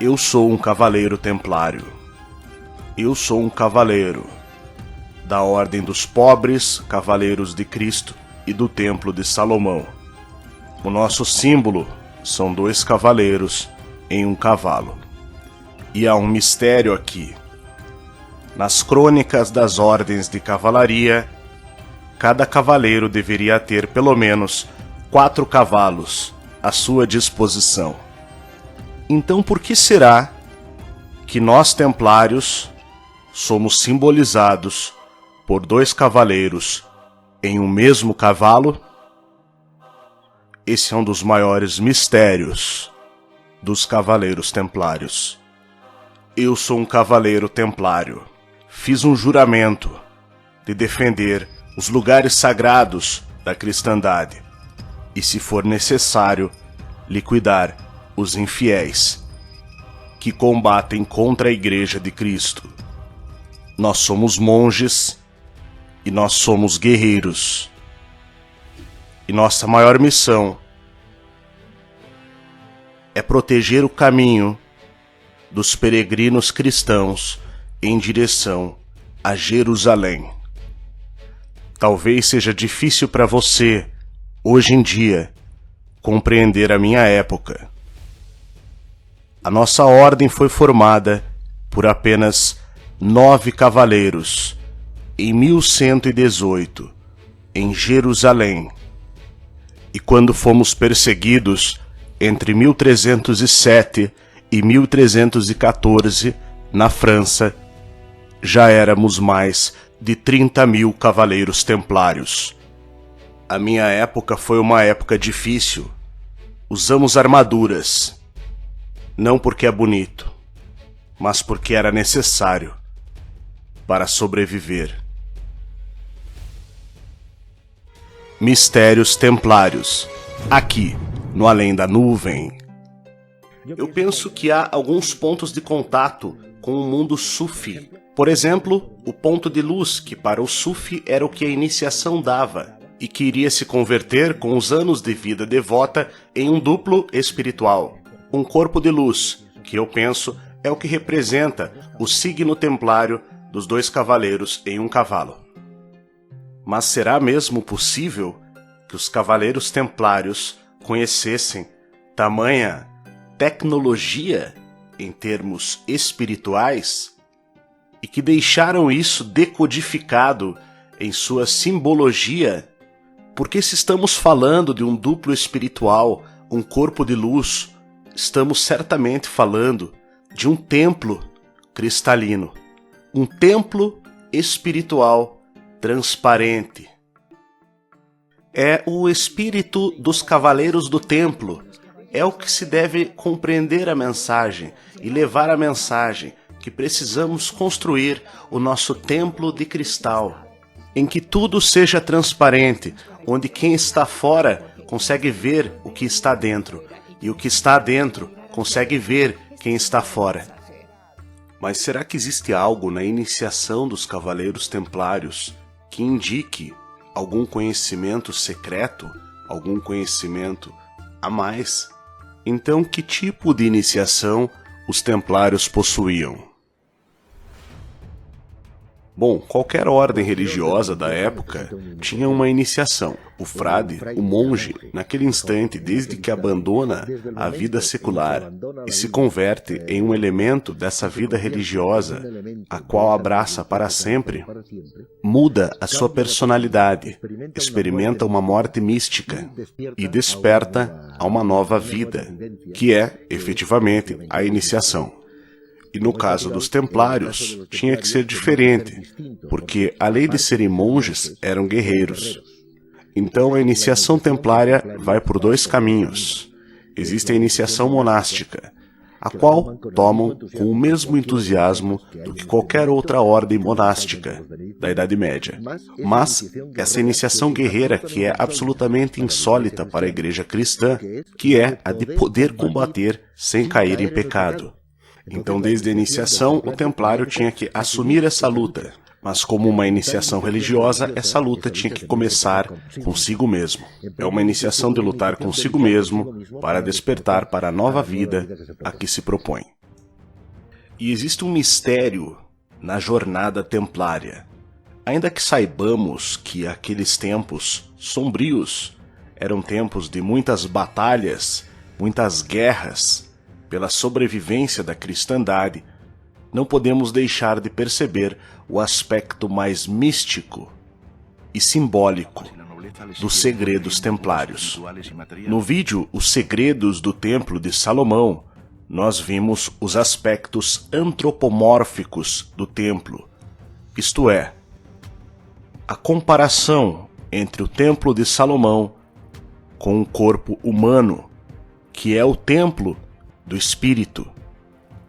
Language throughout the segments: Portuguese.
Eu sou um cavaleiro templário. Eu sou um cavaleiro da Ordem dos Pobres Cavaleiros de Cristo e do Templo de Salomão. O nosso símbolo são 2 cavaleiros em um cavalo. E há um mistério aqui. Nas crônicas das ordens de cavalaria, cada cavaleiro deveria ter pelo menos 4 cavalos à sua disposição. Então por que será que nós templários somos simbolizados por 2 cavaleiros em um mesmo cavalo? Esse é um dos maiores mistérios dos cavaleiros templários. Eu sou um cavaleiro templário. Fiz um juramento de defender os lugares sagrados da cristandade e, se for necessário, liquidar os infiéis que combatem contra a Igreja de Cristo. Nós somos monges e nós somos guerreiros. E nossa maior missão é proteger o caminho dos peregrinos cristãos em direção a Jerusalém. Talvez seja difícil para você, hoje em dia, compreender a minha época. A nossa ordem foi formada por apenas 9 cavaleiros em 1118, em Jerusalém. E quando fomos perseguidos entre 1307 e 1314 na França, já éramos mais de 30.000 cavaleiros templários. A minha época foi uma época difícil. Usamos armaduras, não porque é bonito, mas porque era necessário para sobreviver. Mistérios Templários, aqui no Além da Nuvem. Eu penso que há alguns pontos de contato com o mundo sufi. Por exemplo, o ponto de luz, que para o sufi era o que a iniciação dava, e que iria se converter com os anos de vida devota em um duplo espiritual. Um corpo de luz, que eu penso é o que representa o signo templário dos 2 cavaleiros em um cavalo. Mas será mesmo possível que os cavaleiros templários conhecessem tamanha tecnologia em termos espirituais e que deixaram isso decodificado em sua simbologia? Porque se estamos falando de um duplo espiritual, um corpo de luz, estamos certamente falando de um templo cristalino, um templo espiritual transparente. É o espírito dos cavaleiros do templo, é o que se deve compreender a mensagem e levar a mensagem que precisamos construir o nosso templo de cristal, em que tudo seja transparente, onde quem está fora consegue ver o que está dentro, e o que está dentro consegue ver quem está fora. Mas será que existe algo na iniciação dos Cavaleiros Templários que indique algum conhecimento secreto, algum conhecimento a mais? Então, que tipo de iniciação os Templários possuíam? Bom, qualquer ordem religiosa da época tinha uma iniciação. O frade, o monge, naquele instante, desde que abandona a vida secular e se converte em um elemento dessa vida religiosa, a qual abraça para sempre, muda a sua personalidade, experimenta uma morte mística e desperta a uma nova vida, que é, efetivamente, a iniciação. E no caso dos templários, tinha que ser diferente, porque além de serem monges, eram guerreiros. Então a iniciação templária vai por 2 caminhos. Existe a iniciação monástica, a qual tomam com o mesmo entusiasmo do que qualquer outra ordem monástica da Idade Média. Mas essa iniciação guerreira, que é absolutamente insólita para a igreja cristã, que é a de poder combater sem cair em pecado. Então, desde a iniciação, o templário tinha que assumir essa luta. Mas como uma iniciação religiosa, essa luta tinha que começar consigo mesmo. É uma iniciação de lutar consigo mesmo para despertar para a nova vida a que se propõe. E existe um mistério na jornada templária. Ainda que saibamos que aqueles tempos sombrios eram tempos de muitas batalhas, muitas guerras pela sobrevivência da cristandade, não podemos deixar de perceber o aspecto mais místico e simbólico dos segredos templários. No vídeo Os Segredos do Templo de Salomão, nós vimos os aspectos antropomórficos do templo, isto é, a comparação entre o Templo de Salomão com o corpo humano, que é o templo do espírito.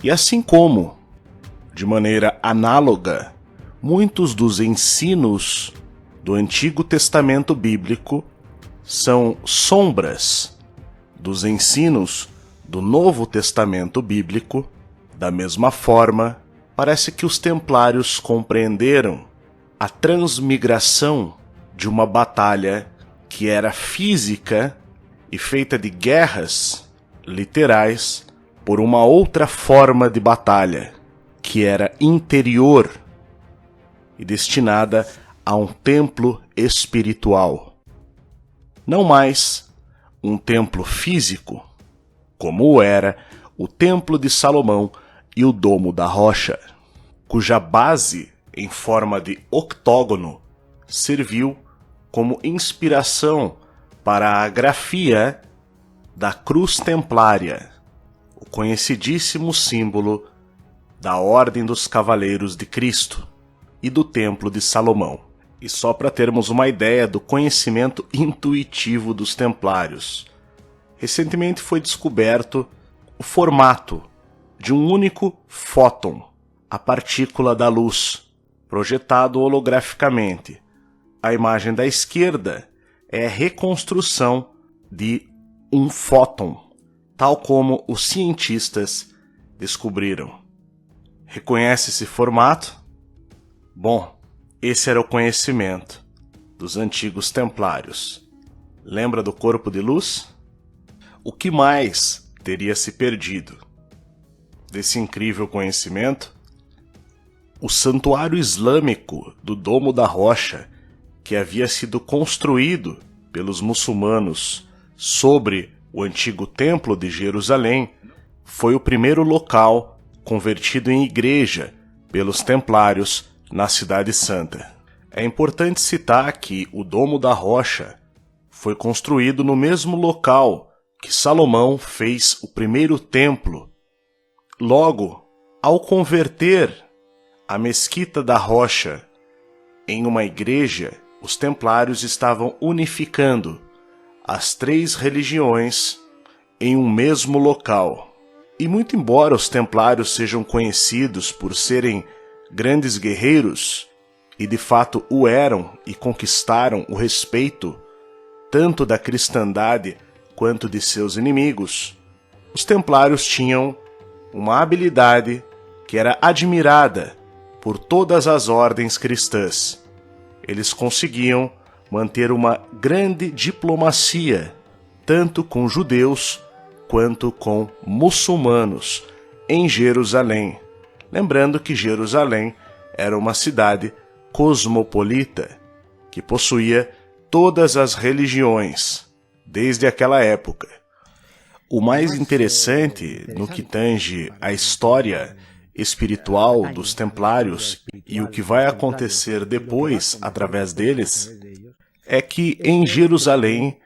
E assim como, de maneira análoga, muitos dos ensinos do Antigo Testamento bíblico são sombras dos ensinos do Novo Testamento bíblico, da mesma forma, parece que os templários compreenderam a transmigração de uma batalha que era física e feita de guerras literais por uma outra forma de batalha, que era interior e destinada a um templo espiritual. Não mais um templo físico, como era o Templo de Salomão e o Domo da Rocha, cuja base em forma de octógono serviu como inspiração para a grafia da Cruz Templária, o conhecidíssimo símbolo da Ordem dos Cavaleiros de Cristo e do Templo de Salomão. E só para termos uma ideia do conhecimento intuitivo dos templários, recentemente foi descoberto o formato de um único fóton, a partícula da luz, projetado holograficamente. A imagem da esquerda é a reconstrução de um fóton, tal como os cientistas descobriram. Reconhece esse formato? Bom, esse era o conhecimento dos antigos templários. Lembra do corpo de luz? O que mais teria se perdido desse incrível conhecimento? O santuário islâmico do Domo da Rocha, que havia sido construído pelos muçulmanos sobre o antigo Templo de Jerusalém, foi o primeiro local convertido em igreja pelos templários na Cidade Santa. É importante citar que o Domo da Rocha foi construído no mesmo local que Salomão fez o primeiro templo. Logo, ao converter a Mesquita da Rocha em uma igreja, os templários estavam unificando as três religiões em um mesmo local. E muito embora os templários sejam conhecidos por serem grandes guerreiros, e de fato o eram e conquistaram o respeito tanto da cristandade quanto de seus inimigos, os templários tinham uma habilidade que era admirada por todas as ordens cristãs. Eles conseguiam manter uma grande diplomacia, tanto com judeus quanto com muçulmanos, em Jerusalém. Lembrando que Jerusalém era uma cidade cosmopolita, que possuía todas as religiões, desde aquela época. O mais interessante no que tange a história espiritual dos templários e o que vai acontecer depois através deles é que em Jerusalém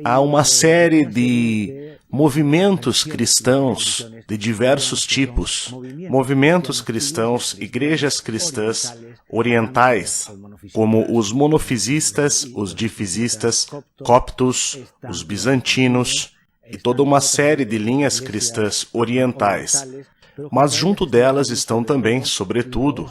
há uma série de movimentos cristãos de diversos tipos, movimentos cristãos, igrejas cristãs orientais, como os monofisistas, os difisistas, coptos, os bizantinos e toda uma série de linhas cristãs orientais. Mas junto delas estão também, sobretudo,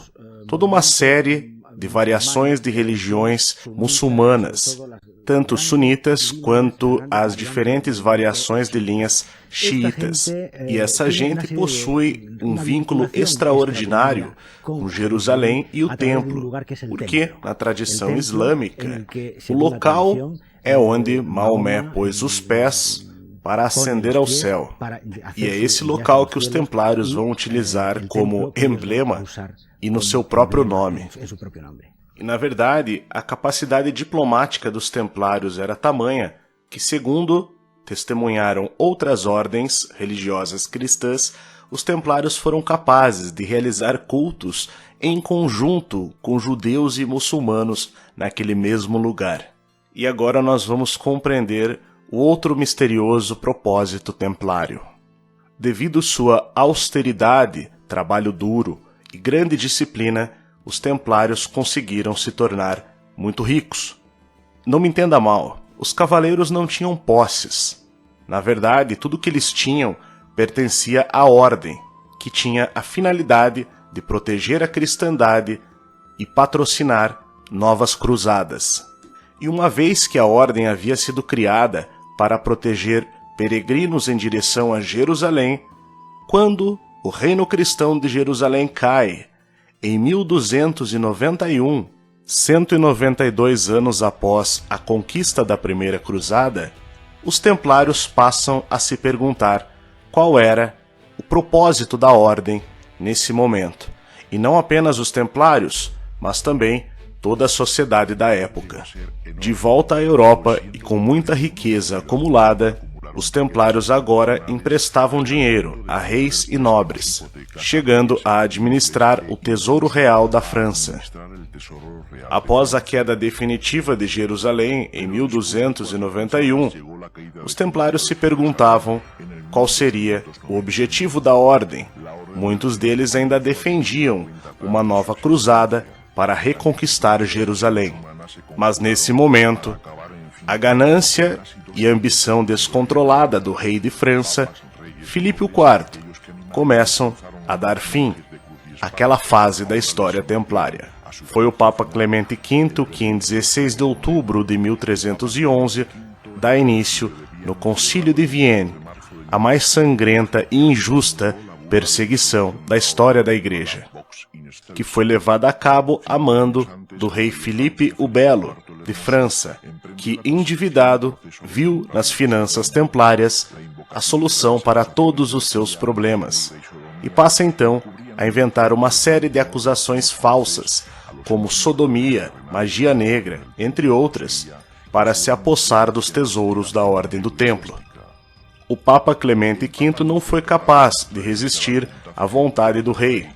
toda uma série de variações de religiões muçulmanas, tanto sunitas quanto as diferentes variações de linhas xiitas. E essa gente possui um vínculo extraordinário com Jerusalém e o templo, porque na tradição islâmica, o local é onde Maomé pôs os pés para ascender ao céu. E é esse local que os templários vão utilizar como emblema e no seu próprio nome. E, na verdade, a capacidade diplomática dos templários era tamanha que, segundo testemunharam outras ordens religiosas cristãs, os templários foram capazes de realizar cultos em conjunto com judeus e muçulmanos naquele mesmo lugar. E agora nós vamos compreender o outro misterioso propósito templário. Devido sua austeridade, trabalho duro e grande disciplina, os templários conseguiram se tornar muito ricos. Não me entenda mal, os cavaleiros não tinham posses. Na verdade, tudo que eles tinham pertencia à ordem, que tinha a finalidade de proteger a cristandade e patrocinar novas cruzadas. E uma vez que a ordem havia sido criada para proteger peregrinos em direção a Jerusalém, quando o reino cristão de Jerusalém cai, em 1291, 192 anos após a conquista da Primeira Cruzada, os templários passam a se perguntar qual era o propósito da ordem nesse momento. E não apenas os templários, mas também toda a sociedade da época. De volta à Europa e com muita riqueza acumulada, os templários agora emprestavam dinheiro a reis e nobres, chegando a administrar o tesouro real da França. Após a queda definitiva de Jerusalém em 1291, os templários se perguntavam qual seria o objetivo da ordem. Muitos deles ainda defendiam uma nova cruzada para reconquistar Jerusalém. Mas nesse momento, a ganância e a ambição descontrolada do rei de França, Filipe IV, começam a dar fim àquela fase da história templária. Foi o Papa Clemente V que, em 16 de outubro de 1311, dá início, no Concílio de Vienne, a mais sangrenta e injusta perseguição da história da Igreja, que foi levada a cabo a mando do rei Filipe o Belo, de França, que, endividado, viu nas finanças templárias a solução para todos os seus problemas, e passa então a inventar uma série de acusações falsas, como sodomia, magia negra, entre outras, para se apossar dos tesouros da Ordem do Templo. O Papa Clemente V não foi capaz de resistir à vontade do rei,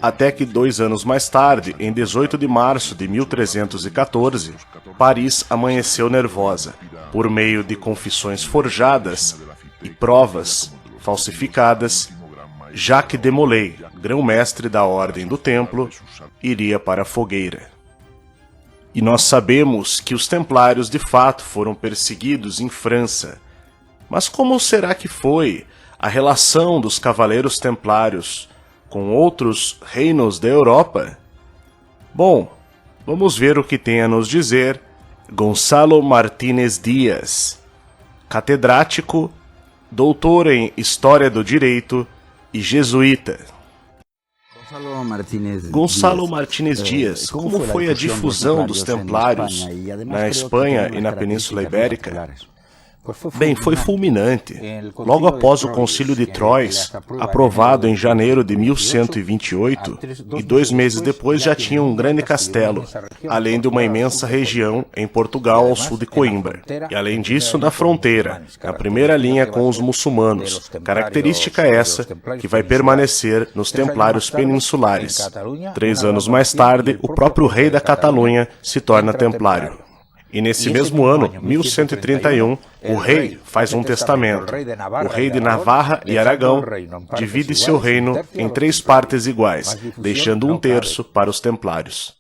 até que 2 anos mais tarde, em 18 de março de 1314, Paris amanheceu nervosa, por meio de confissões forjadas e provas falsificadas. Jacques de Molay, grão-mestre da Ordem do Templo, iria para a fogueira. E nós sabemos que os templários de fato foram perseguidos em França. Mas como será que foi a relação dos cavaleiros templários com outros reinos da Europa? Bom, vamos ver o que tem a nos dizer Gonçalo Martínez Dias, catedrático, doutor em História do Direito e jesuíta. Gonçalo Martínez Dias, como foi a difusão dos templários na Espanha e na Península Ibérica? Bem, foi fulminante. Logo após o Concílio de Troyes, aprovado em janeiro de 1128, e 2 meses depois já tinha um grande castelo, além de uma imensa região em Portugal ao sul de Coimbra. E além disso, na fronteira, na primeira linha com os muçulmanos, característica essa que vai permanecer nos templários peninsulares. 3 anos mais tarde, o próprio rei da Catalunha se torna templário. E nesse mesmo ano, 1131, o rei faz um testamento. O rei de Navarra e Aragão divide seu reino em 3 partes iguais, deixando 1/3 para os templários.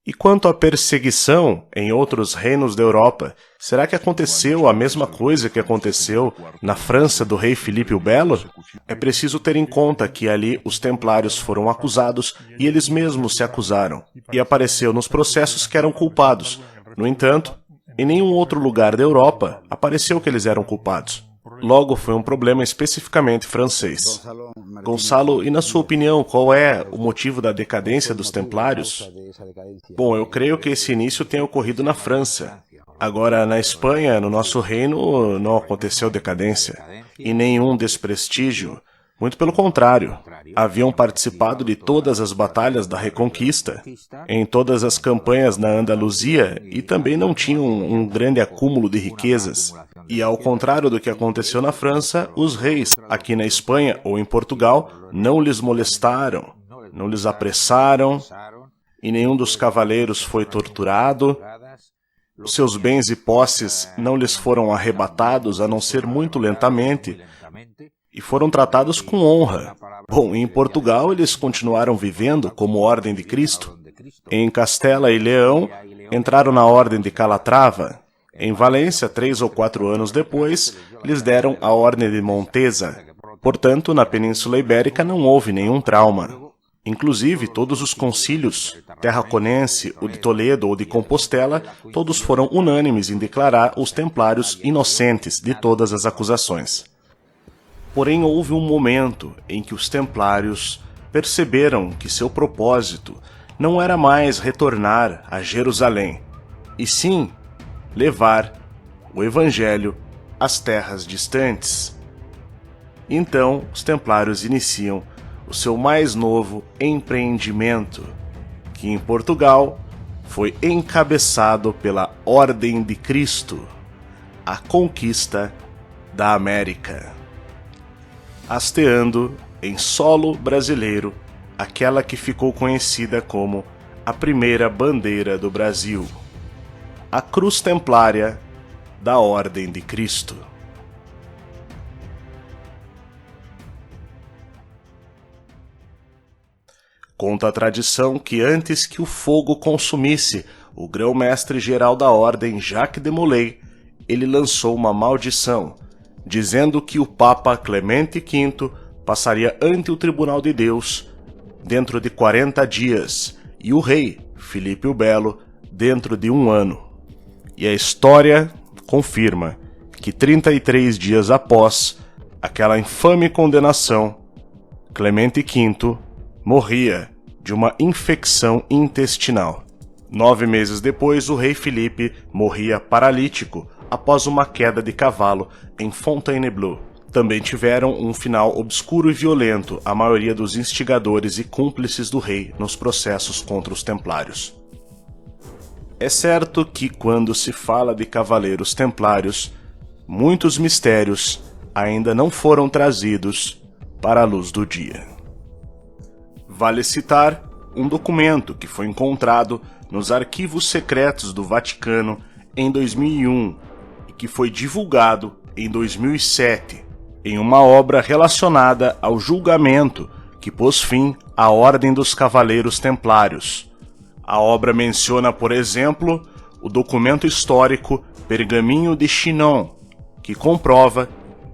E quanto à perseguição em outros reinos da Europa, será que aconteceu a mesma coisa que aconteceu na França do rei Filipe o Belo? É preciso ter em conta que ali os templários foram acusados e eles mesmos se acusaram, e apareceu nos processos que eram culpados. No entanto, em nenhum outro lugar da Europa apareceu que eles eram culpados. Logo, foi um problema especificamente francês. Gonçalo, e na sua opinião, qual é o motivo da decadência dos templários? Bom, eu creio que esse início tenha ocorrido na França. Agora, na Espanha, no nosso reino, não aconteceu decadência e nenhum desprestígio. Muito pelo contrário, haviam participado de todas as batalhas da Reconquista, em todas as campanhas na Andaluzia e também não tinham um grande acúmulo de riquezas. E ao contrário do que aconteceu na França, os reis, aqui na Espanha ou em Portugal, não lhes molestaram, não lhes apressaram e nenhum dos cavaleiros foi torturado. Os seus bens e posses não lhes foram arrebatados, a não ser muito lentamente, e foram tratados com honra. Bom, em Portugal eles continuaram vivendo como Ordem de Cristo. Em Castela e Leão, entraram na Ordem de Calatrava. Em Valência, 3 ou 4 anos depois, lhes deram a Ordem de Montesa. Portanto, na Península Ibérica não houve nenhum trauma. Inclusive, todos os concílios, Tarraconense, o de Toledo ou de Compostela, todos foram unânimes em declarar os templários inocentes de todas as acusações. Porém, houve um momento em que os templários perceberam que seu propósito não era mais retornar a Jerusalém, e sim levar o Evangelho às terras distantes. Então, os templários iniciam o seu mais novo empreendimento, que em Portugal foi encabeçado pela Ordem de Cristo, a conquista da América, hasteando em solo brasileiro aquela que ficou conhecida como a primeira bandeira do Brasil, a Cruz Templária da Ordem de Cristo. Conta a tradição que antes que o fogo consumisse o grão-mestre-geral da ordem, Jacques de Molay, ele lançou uma maldição, dizendo que o Papa Clemente V passaria ante o Tribunal de Deus dentro de 40 dias e o rei, Filipe o Belo, dentro de 1 ano. E a história confirma que 33 dias após aquela infame condenação, Clemente V morria de uma infecção intestinal. 9 meses depois, o rei Filipe morria paralítico após uma queda de cavalo em Fontainebleau. Também tiveram um final obscuro e violento a maioria dos instigadores e cúmplices do rei nos processos contra os templários. É certo que quando se fala de cavaleiros templários, muitos mistérios ainda não foram trazidos para a luz do dia. Vale citar um documento que foi encontrado nos arquivos secretos do Vaticano em 2001 e que foi divulgado em 2007 em uma obra relacionada ao julgamento que pôs fim à Ordem dos Cavaleiros Templários. A obra menciona, por exemplo, o documento histórico Pergaminho de Chinon, que comprova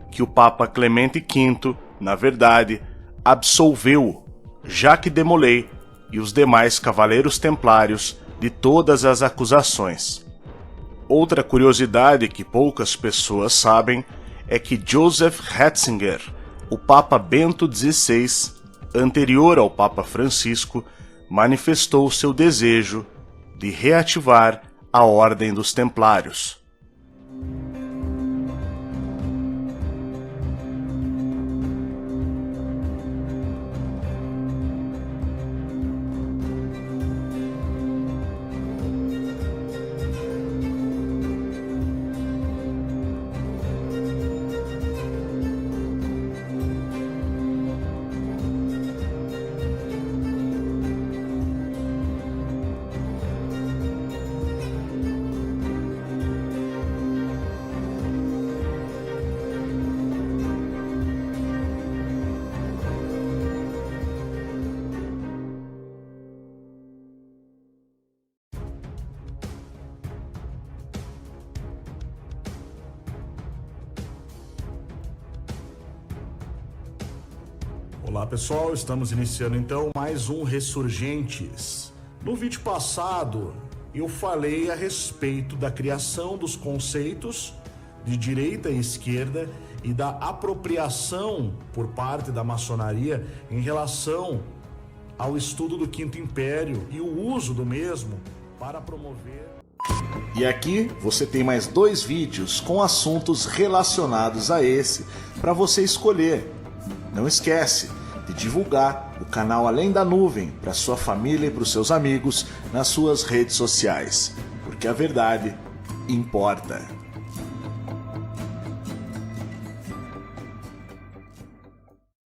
que o Papa Clemente V, na verdade, absolveu Jacques de Molay e os demais cavaleiros templários de todas as acusações. Outra curiosidade que poucas pessoas sabem é que Joseph Ratzinger, o Papa Bento XVI, anterior ao Papa Francisco, manifestou seu desejo de reativar a Ordem dos Templários. Olá pessoal, estamos iniciando então mais um Ressurgentes. No vídeo passado eu falei a respeito da criação dos conceitos de direita e esquerda e da apropriação por parte da maçonaria em relação ao estudo do Quinto Império e o uso do mesmo para promover E aqui você tem mais 2 vídeos com assuntos relacionados a esse para você escolher. Não esquece de divulgar o canal Além da Nuvem para sua família e para os seus amigos nas suas redes sociais, porque a verdade importa.